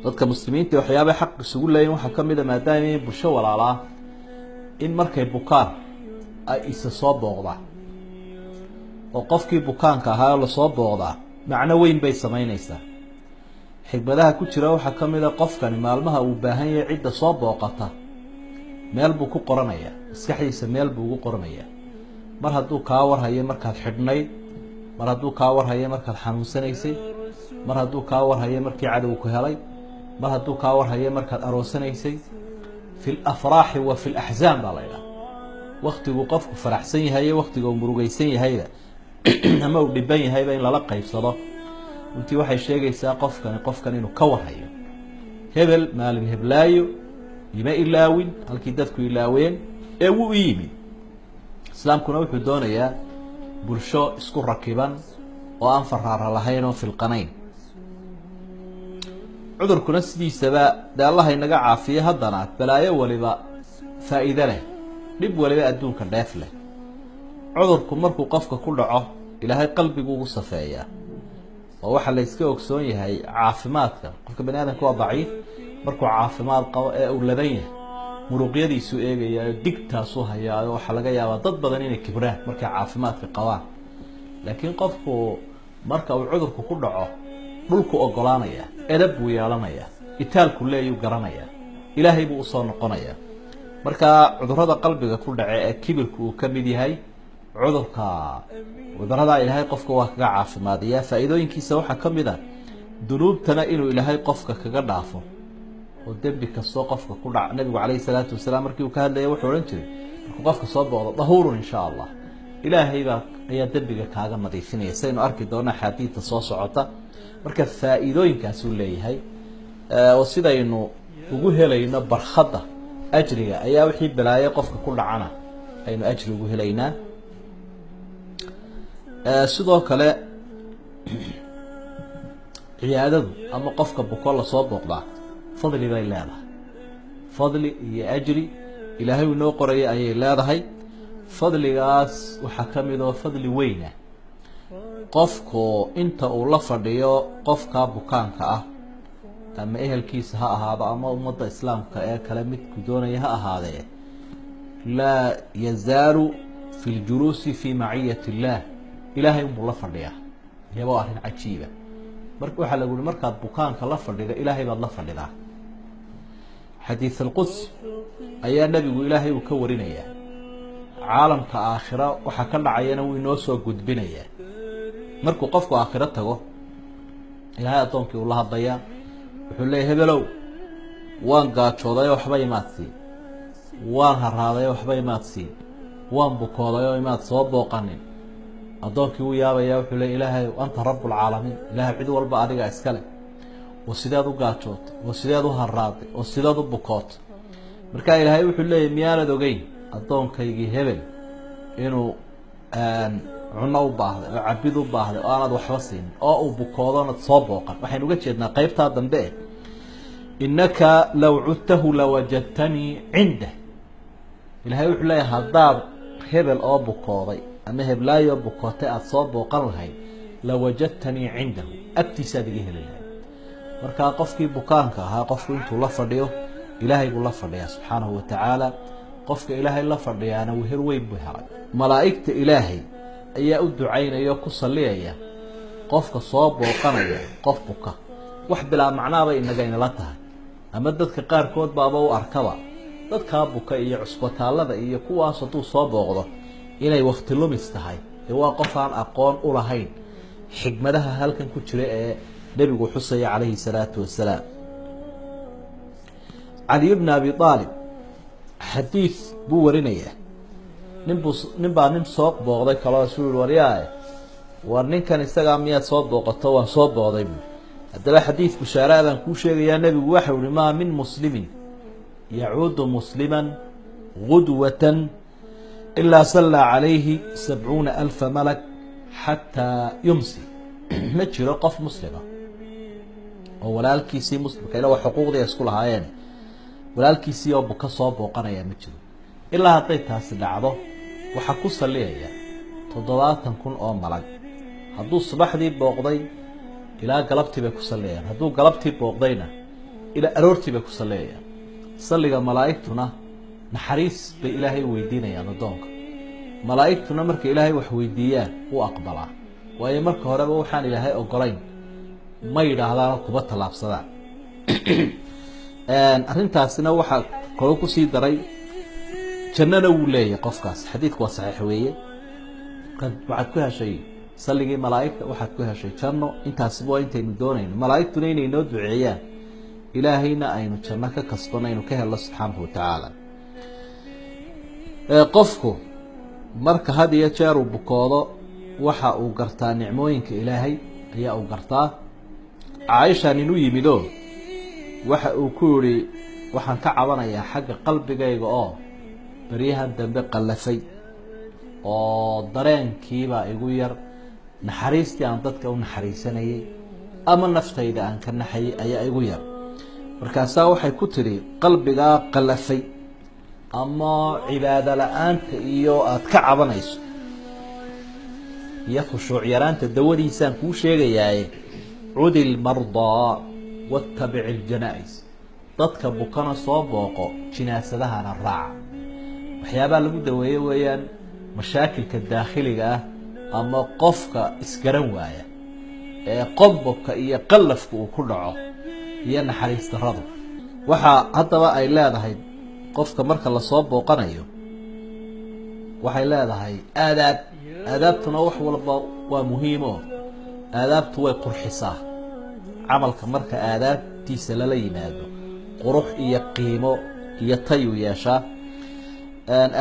dadka muslimiinta waxyaabo xaq isugu leeyihiin waxa kamid ah maadaama ay bulsho walaala in markay bukaan ay isa soo booqdaan oo qofkii bukaanka ahaa la soo booqdaa macna weyn bay sameynaysaa xigmadaha ku jira waxa kamid ah qofkani maalmaha uu baahan yahay cid soo booqata meel buu ku qoranaya maskaxdiisa meel buu ugu qoranaya mar hadduu ka warhayo markaad xidhnayd mar hadduu ka warhayo markaad xanuunsanaysay mar hadduu ka warhayo markii cadow ku helay mar hadduu ka warhayo markaad aroosanaysay في الأفراح وفي الأحزان بالله وقت وقف فرح سني هاي وقت ومرجي سني هاي أما ودبي هاي بين لا قيف صلاة وأنت واحد شيء يساقف كان إنه كور هاي هبل مال هبلايو يما إلاوين الكيدات كل إلاوين أو يمين سلام كنا وحدونا يا برشا سكر ركبان وأنفر على هاينو في القنين cudurkuna sidiisaba de Allah inaga caafiyo haddana balaayo waliba faa'iido leh dib waliba adduunka dheef leh cudurku markuu qofka ku dhaco ilaahay qalbigu ugu safeeyaa oo waxa la iska ogsoon yahay caafimaadka qofka bani aadamku waa daciif markuu caafimaad qabo ee uu ladan yahay muruqyadiisu eegaya digtaasu hayaayo waxa laga yaabaa dad badan inay kibraan markay caafimaadka qabaan laakiin qofku marka uu cudurku ku dhaco dhulku ogolaanaya edab buu yeelanaya itaalku leeyahay garanaya ilaahay buu soo noqonaya marka cudurrada qalbiga ku dhaca ee kibirku uu ka mid yahay cudurrada ilaahay qofka waa kaga caafimaadiya faa'iidooyinkiisa waxa ka mid ah dunuubtana inuu ilaahay qofka kaga dhaafo oo dambi kastoo qofka ku dhaca nabigu calayhi salaatu wasalaam markii uu ka hadlayay wuxuu oran jiray markuu qofka soo booqdo dahuurun insha Allah ilaahay baa ayaa dambiga kaaga nadiifinaya saynu arki doonaa xadiidka soo socota marka faa'iidooyinkaas uu leeyahay oo sidaynu ugu helayno barxada ajriga ayaa wixii balaayo qofka ku dhacana aynu ajri ugu helaynaa sidoo kale ciyaadadu ama qofka buko la soo booqdaa fadli bay leedahay fadli iyo ajri ilaahay uu noo qoray ayay leedahay fadligaas waxa kamid ah fadli weyn qofku inta uu la fadhiyo qofka bukaanka ah ama ehelkiisa ha ahaado ama ummadda islaamka ee kala mid ku doonaya ha ahaadee la yazaalu fi ljuluusi fi maciyati illah ilaahay uu la fadhiyaa iyagoo arrin cajiiba marka waxa lagu yiri markaad bukaanka la fadhido ilaahay baad la fadhidaa xadiis alquds ayaa nabigu ilaahay uu ka warinaya caalamka aakhira waxa ka dhacayana uu inoo soo gudbinaya markuu qofku aakhira tago ilaahay adoonkii uu la hadlaya wuxuu leeyahay hebelow waan gaajooday waxba imaad siin waan haraaday waxba imaad siin waan bukooday oo imaad soo booqanin adoonkii uu yaabaya wuxuu leeyahay ilaahay anta rabbul caalamiin ilaahay cid walba adiga iska leh oo sidaad u gaajootay oo sidaad u haraaday oo sidaad u bukootay marka ilaahay wuxuu leeyahay miyaanad ogeyn adoonkaygii hebel inuu cunno u baahday oo cabid u baahday oo aanad waxba siin oo uu bukoodona soo booqan waxaan uga jeednaa qaybta dambe innaka law udtahu lawajadtani inda ilaahay wuxuu leeyahay hadaad hebel oo bukooday ama heblaayo bukootay aad soo booqan lahayd lawajadtani indahu agtiisaad iga heli lahayd marka qofkii bukaanka ahaa qofku intuu la fadhiyo ilaahay buu la fadhiyaa subxaanahu wa tacaala qofka ilaahay la fadhiyaana wehel weyn buu helay malaa'igta ilaahay ayaa u ducaynaya ku saliyaya qofka soo booqanaya qof buka wax bilaa macnaaba inaga inala tahay ama dadka qaar kood baaba u arkaba dadka buka iyo cusbitaalada iyo kuwaas haduu soo booqdo inay waqti lumis tahay ee waa qof aan aqoon u lahayn xigmadaha halkan ku jira ee nabigu xusaya calayhi salaatu wasalaam Ali ibn Abi Talib xadiis buu warinaya nin soo booqday kala rasuul wariyaa war ninkan isaga miyaad soo booqato waa soo booqday hadaba xadiis bishaaradan ku sheegaya nabigu waxa uu ma min muslimin يعود مسلما غدوة إلا صلى عليه 70,000 ملك حتى يمسي ما جرى قف مسلمة ولا الكيسي مسلم كإلا وحقوق دي يسكولها يعني ولا الكيسي وبكا صوب وقنا مجرى إلا هطيتها سلعبه وحكو صليها يعني تضوات تنكون ملك هدو الصباح دي بوقضي ilaa galabtii bay ku salleeyaan. hadduu galabtii booqdayna ilaa aroortii bay ku salleeyaan. salliga malaa'igtuna naxariis bay ilaahay weydiinayaan addoonka. malaa'igtuna markay ilaahay wax weydiiyaan wuu aqbalaa, waayo marka horeba waxaan ilaahay ogolayn ma yidhaahdaan kuba tallaabsadaan. arrintaasina waxaa kaloo kusii daray jannana wuu leeyahay qofkaas. xadiidku waa saxiix weeye. waxaad ku heshay salligii malaa'igta, waxaad ku heshay janno. intaasiba waa intaynu doonayno. malaa'igtuna inay noo duceeyaan, ilaahayna aynu janno ka kasbano, aynu ka helno subxaanahu watacaala. qofku marka had iyo jeer uu bukoodo waxa uu gartaa nicmooyinka ilaahay ayaa uu gartaa. caaisha nin u yimido waxa uu ku yidhi waxaan ka cabanayaa xagga qalbigayga oo baryahan dambe qallafay, oo dareenkiibaa igu yar, naxariistii aan dadka u naxariisanayay ama naftayda aan ka naxayay ayaa igu yar. markaasaa waxay ku tidhi qalbigaa qallafay ama cibaado la-aanta iyo aada ka cabanayso iyo khushuuc yaraanta dawadiisaan kuu sheegayaaye cudi lmardaa wattabici iljanaa-is. dadka bukana soo booqo, jinaasadahana raaca. waxyaabaha lagu daweeye weeyaan mashaakilka daakhiliga ah ama qofka isgaran waaya ee qodbobka iyo qallafka uu ku dhaco iyo naxariis darradu. waxaa haddaba ay leedahay qofka marka lasoo booqanayo waxay leedahay aadaab. aadaabtuna wax walba waa muhiimo. aadaabtu way qurxisaa camalka. marka aadaabtiisa lala yimaado qurux iyo qiimo iyo tayuu yeeshaa.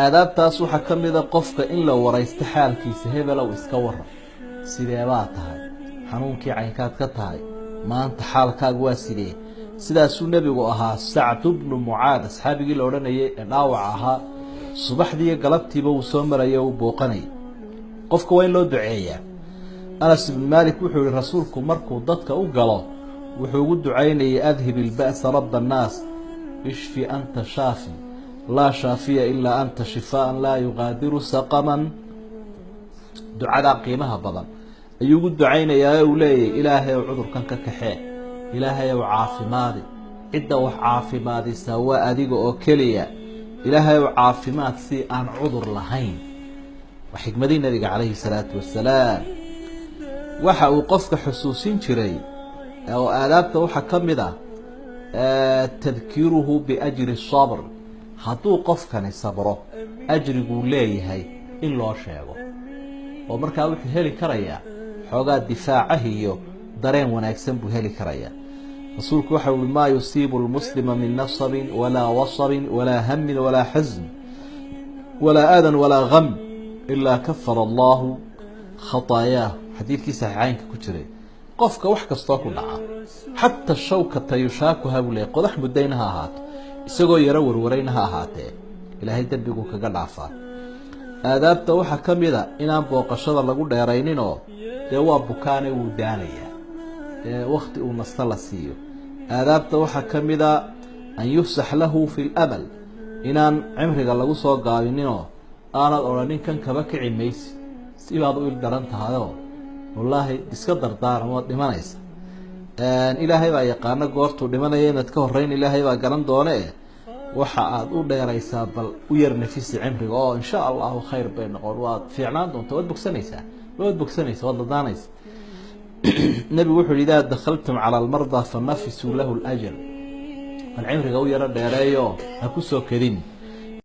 aadaabtaas waxaa ka mida qofka in la waraysto xaalkiisa. hebelow iska waran, sideebaa tahay, xanuunkii caynkaad ka tahay, maanta xaalkaagu waa sidee. sidaasuu nebigu ahaa. sacd bnu mucaad asxaabigii la odhanayay ee dhaawac ahaa, subaxdiiyo galabtiiba wuu soo maraya uu booqanayay. qofka waa in loo duceeyaa. anas ibnu maalik wuxuu yihi rasuulku markuu dadka u galo wuxuu ugu ducaynayay adhib ilba'sa raba annaas ishfi anta shaafi laa shaafiya ilaa anta shifaaan laa yuqaadiru saqaman. ducadaa qiimaha badan ayuu ugu ducaynayaa ee uu leeyahy ilaahay ow cudurkan ka kaxee, ilaahay ow caafimaadi. cidda wax caafimaadisaa waa adiga oo keliya. ilaahay ow caafimaad si aan cudur lahayn. waa xikmadii nabiga calayhi salaatu wasalaam. waxa uu qofka xusuusin jiray oo aadaabta waxaa ka mid ah tadkiiruhu biajri sabr. hadduu qofkani sabro ajriguu leeyahay in loo sheego, oo markaa wuxuu heli karayaa xoogaa difaacahi iyo dareen wanaagsan buu heli karayaa. rasuulku waxau uhi maa yusiibu lmuslima min nasabin walaa wasabin walaa hamin walaa xasn walaa aadan walaa gam ilaa kafara allahu khataayaah. xadiidkii saxiixaynka ku jiray. qofka wax kastoo ku dhaca, xataa shawkata yushaakuha buu leey, qodax muddayna ha ahaato, isagoo yaro warwarayna ha ahaatee, ilaahay dembiguu kaga dhaafaa. aadaabta waxaa ka mid a inaan booqashada lagu dheerayninoo dee waa bukaane wuu daanayaa, wakti uu nasta la siiyo. aadaabta waxaa ka mid a an yufsax lahu fi lamal, inaan cimriga lagu soo gaabininoo aanad odhanin kan kaba kici maysi, sibaad u il daran tahayoo wallaahi iska dardaaran waad dhimanaysa. ilaahay baa yaqaano goortuu dhimanaya, inaad ka horreyn ilaahay baa garan doone. waxa aad u dheeraysaa bal u yar nafisi cimriga oo insha allahu khayr bay noqon, waad fiicnaan doonta, waad bogsanaysaa, waad ladaanaysa. nebigu wuxuu yihi idaa dakhaltum cala almardaa fanafisuu lahu ljal, bal cimriga u yaro dheereeyo ha ku soo kedin.